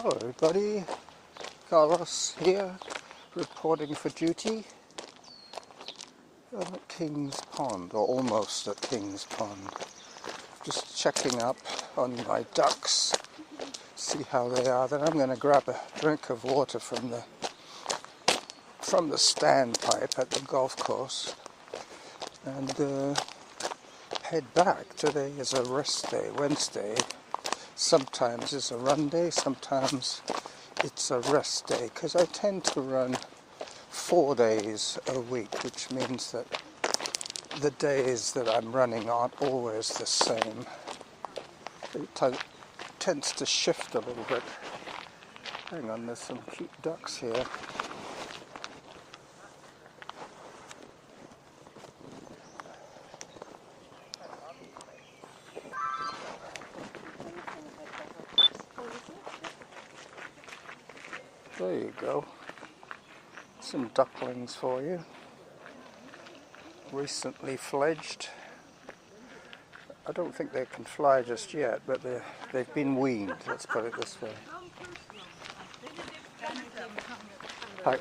Hello everybody, Carlos here, reporting for duty. I'm at King's Pond, or almost at King's Pond. Just checking up on my ducks, see how they are. Then I'm going to grab a drink of water from the standpipe at the golf course and head back. Today is a rest day, Wednesday. Sometimes it's a run day, sometimes it's a rest day, because I tend to run 4 days a week, which means that the days that I'm running aren't always the same. It tends to shift a little bit. Hang on, there's some cute ducks here. There you go. Some ducklings for you. Recently fledged. I don't think they can fly just yet, but they've been weaned, let's put it this way. Hi.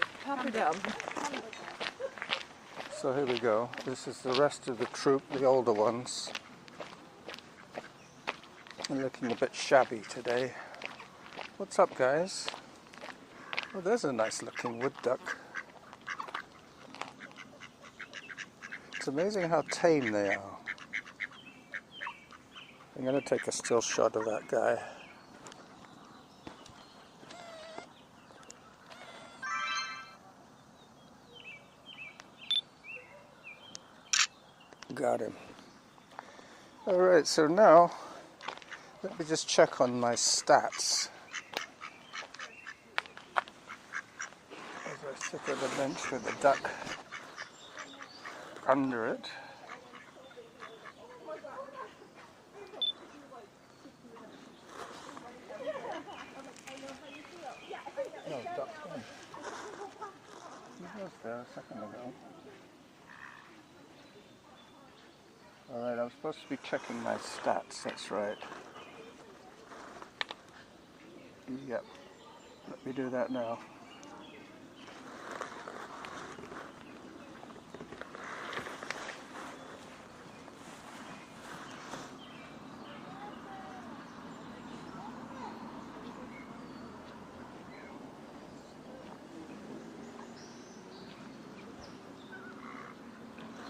So here we go. This is the rest of the troop, the older ones. They're looking a bit shabby today. What's up, guys? Oh, there's a nice looking wood duck. It's amazing how tame they are. I'm going to take a still shot of that guy. Got him. Alright, so now let me just check on my stats. As I sit at the bench with the duck under it. No, duck's gone. He was there a second ago. Alright, I was supposed to be checking my stats, that's right. Yep, let me do that now.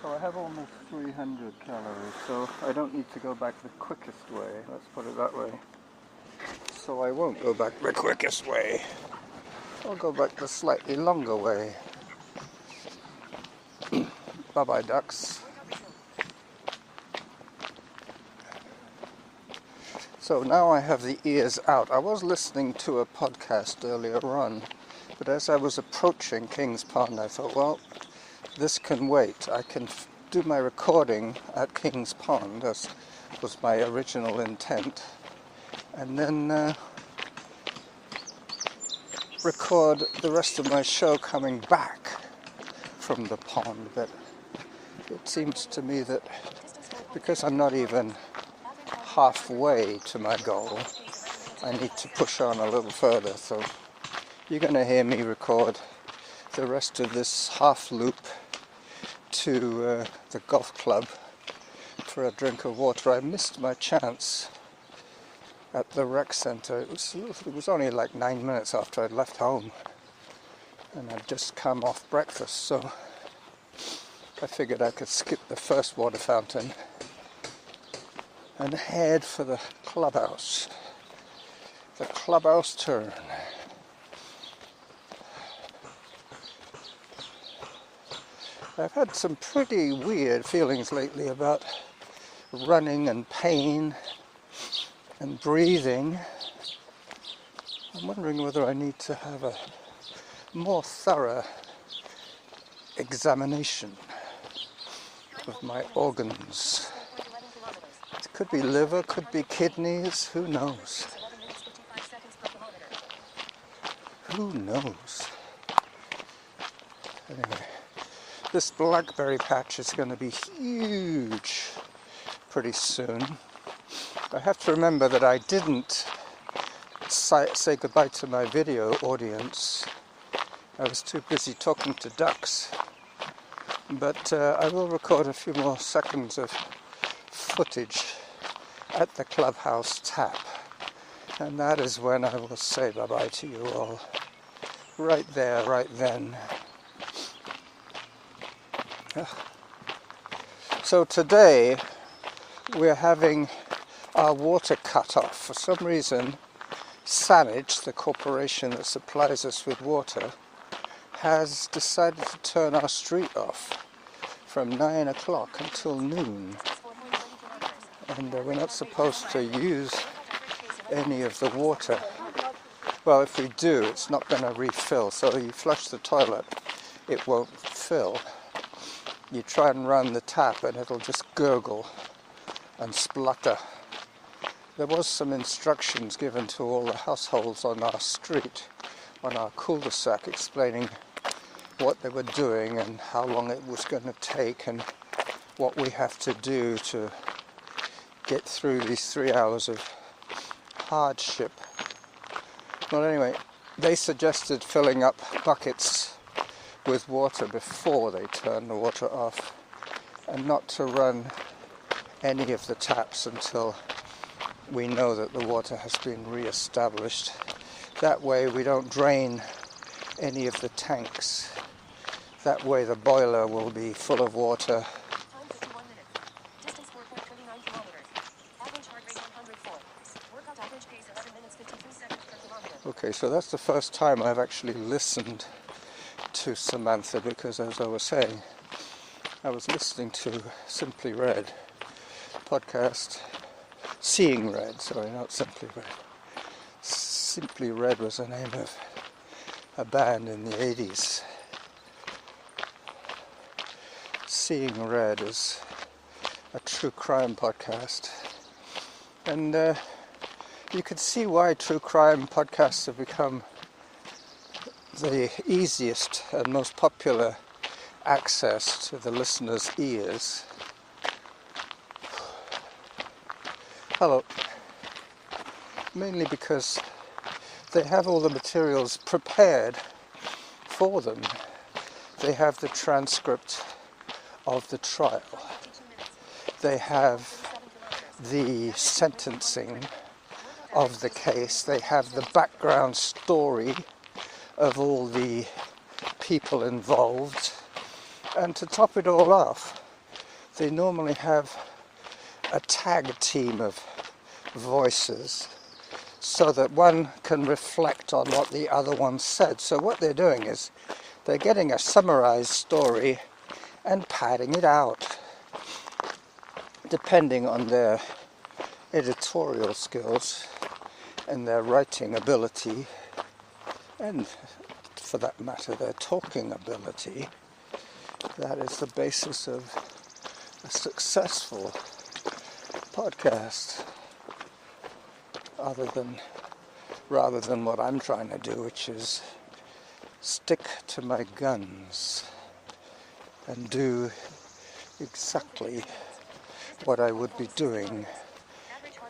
So I have almost 300 calories, so I don't need to go back the quickest way, let's put it that way. So I won't go back the quickest way. I'll go back the slightly longer way. Bye-bye, ducks. So now I have the ears out. I was listening to a podcast earlier on, but as I was approaching King's Pond, I thought, well, this can wait. I can do my recording at King's Pond, as was my original intent, and then record the rest of my show coming back from the pond. But it seems to me that because I'm not even halfway to my goal, I need to push on a little further. So you're going to hear me record the rest of this half loop to the golf club for a drink of water. I missed my chance at the rec centre. It was only like 9 minutes after I'd left home, and I'd just come off breakfast, so I figured I could skip the first water fountain and head for the clubhouse. The clubhouse turn. I've had some pretty weird feelings lately about running and pain and breathing. I'm wondering whether I need to have a more thorough examination of my organs. It could be liver, could be kidneys, who knows? Who knows? Anyway. This blackberry patch is going to be huge pretty soon. I have to remember that I didn't say goodbye to my video audience. I was too busy talking to ducks. But I will record a few more seconds of footage at the Clubhouse tap. And that is when I will say bye-bye to you all. Right there, right then. So today we're having our water cut off. For some reason, Sanage, the corporation that supplies us with water, has decided to turn our street off from 9 o'clock until noon. And we're not supposed to use any of the water. Well, if we do, it's not going to refill. So you flush the toilet, it won't fill. You try and run the tap and it'll just gurgle and splutter. There was some instructions given to all the households on our street, on our cul-de-sac, explaining what they were doing and how long it was going to take and what we have to do to get through these 3 hours of hardship. Well, anyway, they suggested filling up buckets with water before they turn the water off, and not to run any of the taps until we know that the water has been re-established. That way we don't drain any of the tanks. That way the boiler will be full of water. Okay, so that's the first time I've actually listened to Samantha, because as I was saying, I was listening to Simply Red podcast, Seeing Red, sorry, not Simply Red. Simply Red was the name of a band in the 80s. Seeing Red is a true crime podcast, and you can see why true crime podcasts have become the easiest and most popular access to the listener's ears. Hello. Mainly because they have all the materials prepared for them. They have the transcript of the trial. They have the sentencing of the case. They have the background story of all the people involved, and to top it all off, they normally have a tag team of voices so that one can reflect on what the other one said. So what they're doing is they're getting a summarized story and padding it out, depending on their editorial skills and their writing ability, and for that matter their talking ability. That is the basis of a successful podcast, rather than what I'm trying to do, which is stick to my guns and do exactly what I would be doing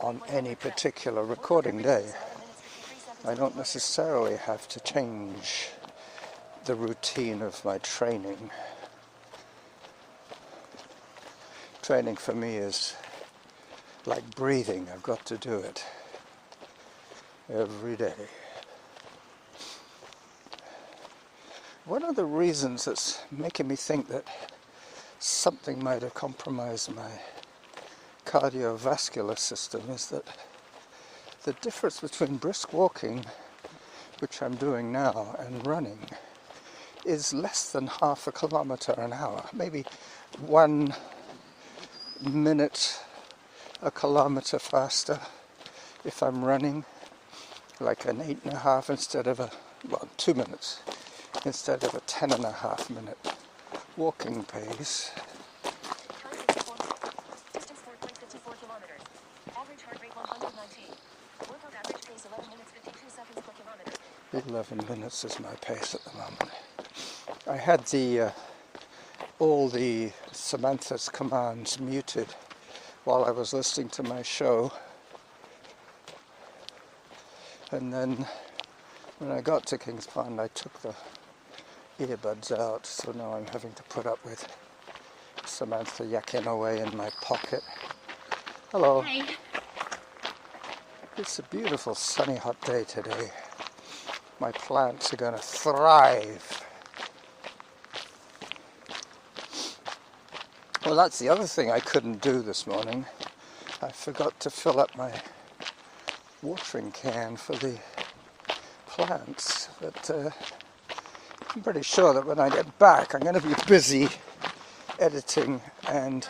on any particular recording day. I don't necessarily have to change the routine of my training. Training for me is like breathing. I've got to do it every day. One of the reasons that's making me think that something might have compromised my cardiovascular system is that the difference between brisk walking, which I'm doing now, and running is less than half a kilometer an hour. Maybe 1 minute a kilometer faster if I'm running, like an 8.5 instead of 2 minutes instead of a 10.5 minute walking pace. 11 minutes is my pace at the moment. I had all the Samantha's commands muted while I was listening to my show, And then when I got to King's Pond, I took the earbuds out, so now I'm having to put up with Samantha yakking away in my pocket. Hello. Hey. It's a beautiful sunny hot day today. My plants are going to thrive. Well, that's the other thing I couldn't do this morning. I forgot to fill up my watering can for the plants, but I'm pretty sure that when I get back I'm going to be busy editing and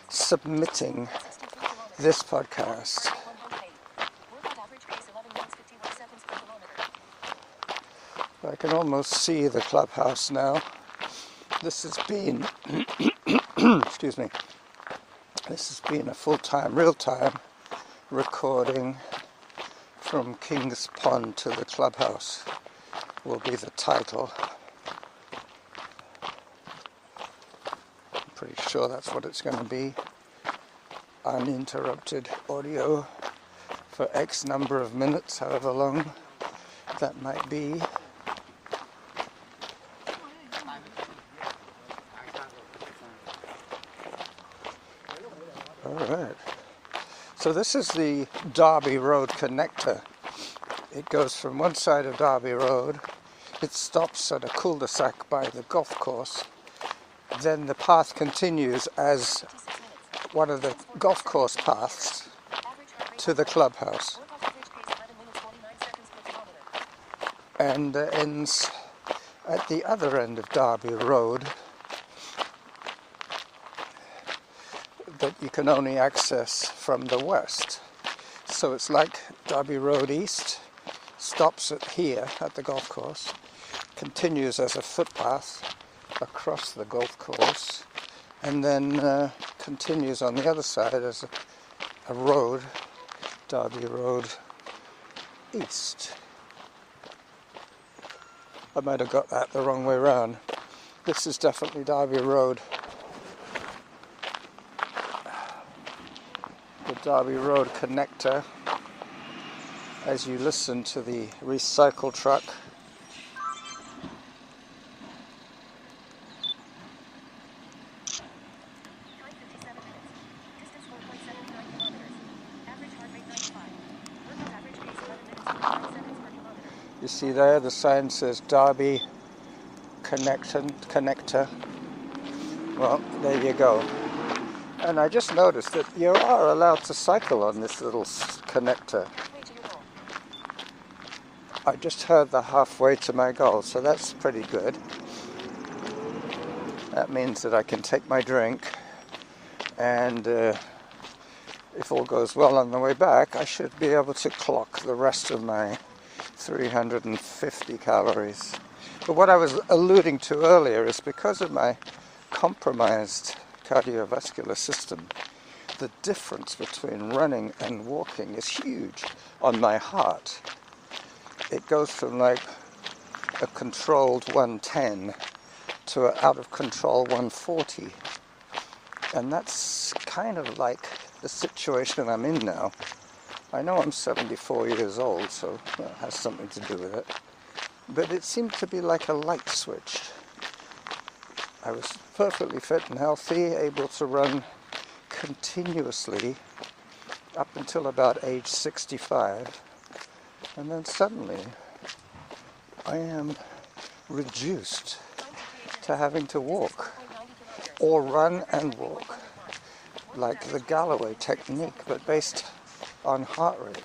submitting this podcast. I can almost see the clubhouse now. This has been excuse me, this has been a full-time, real-time recording from King's Pond to the clubhouse will be the title. I'm pretty sure that's what it's going to be. Uninterrupted audio for X number of minutes, however long that might be. Alright, so this is the Derby Road connector. It goes from one side of Derby Road, it stops at a cul-de-sac by the golf course, then the path continues as one of the golf course paths to the clubhouse and ends at the other end of Derby Road that you can only access from the west. So it's like Derby Road East, stops at here at the golf course, continues as a footpath across the golf course, and then continues on the other side as a road, Derby Road East. I might have got that the wrong way round. This is definitely Derby Road. The Derby Road connector as you listen to the recycle truck. You see there the sign says Derby connector. Well, there you go. And I just noticed that you are allowed to cycle on this little connector. I just heard the halfway to my goal, so that's pretty good. That means that I can take my drink, and if all goes well on the way back, I should be able to clock the rest of my 350 calories. But what I was alluding to earlier is because of my compromised cardiovascular system, the difference between running and walking is huge on my heart. It goes from like a controlled 110 to an out of control 140. And that's kind of like the situation I'm in now. I know I'm 74 years old, so that has something to do with it. But it seemed to be like a light switch. I was perfectly fit and healthy, able to run continuously up until about age 65. And then suddenly I am reduced to having to walk or run and walk like the Galloway technique, but based on heart rate.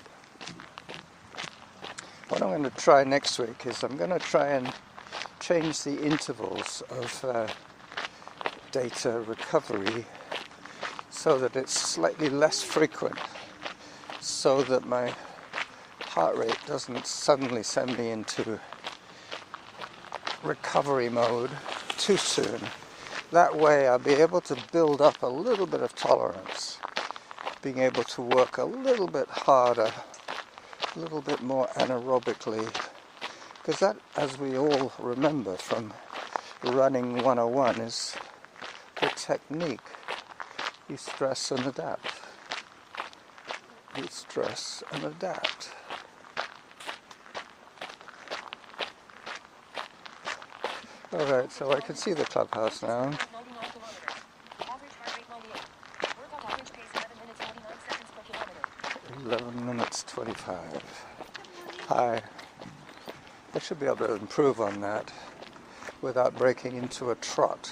What I'm going to try next week is I'm going to try and change the intervals of data recovery so that it's slightly less frequent, so that my heart rate doesn't suddenly send me into recovery mode too soon. That way I'll be able to build up a little bit of tolerance, being able to work a little bit harder, a little bit more anaerobically, because that, as we all remember from running 101, is the technique. You stress and adapt. You stress and adapt. Alright, so I can see the clubhouse now. 11 minutes 25. Hi. I should be able to improve on that without breaking into a trot.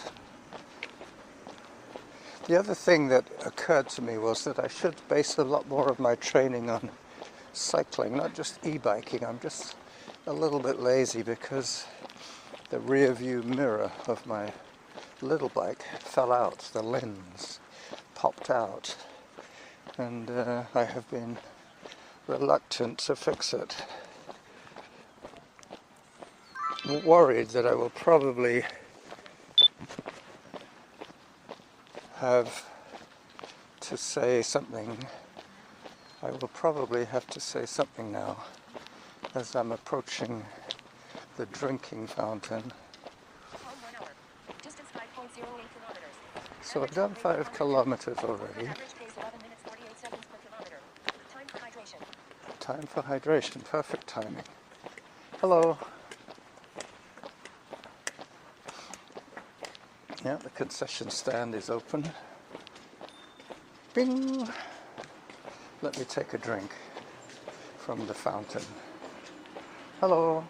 The other thing that occurred to me was that I should base a lot more of my training on cycling, not just e-biking. I'm just a little bit lazy because the rear view mirror of my little bike fell out. The lens popped out, and I have been reluctant to fix it. Worried that I will probably have to say something. I will probably have to say something now as I'm approaching the drinking fountain. So I've done 5 kilometers already. Time for hydration, perfect timing. Hello. Yeah, the concession stand is open. Bing! Let me take a drink from the fountain. Hello.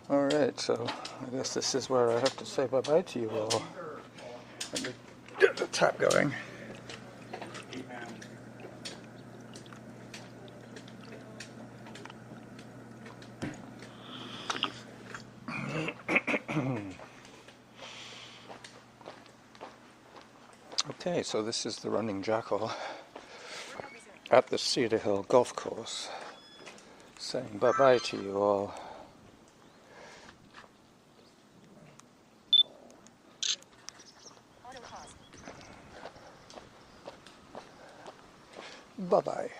Alright, so I guess this is where I have to say bye-bye to you all. Let me get the tap going. Okay, so this is the running Jackal at the Cedar Hill golf course, saying bye-bye to you all. Bye-bye.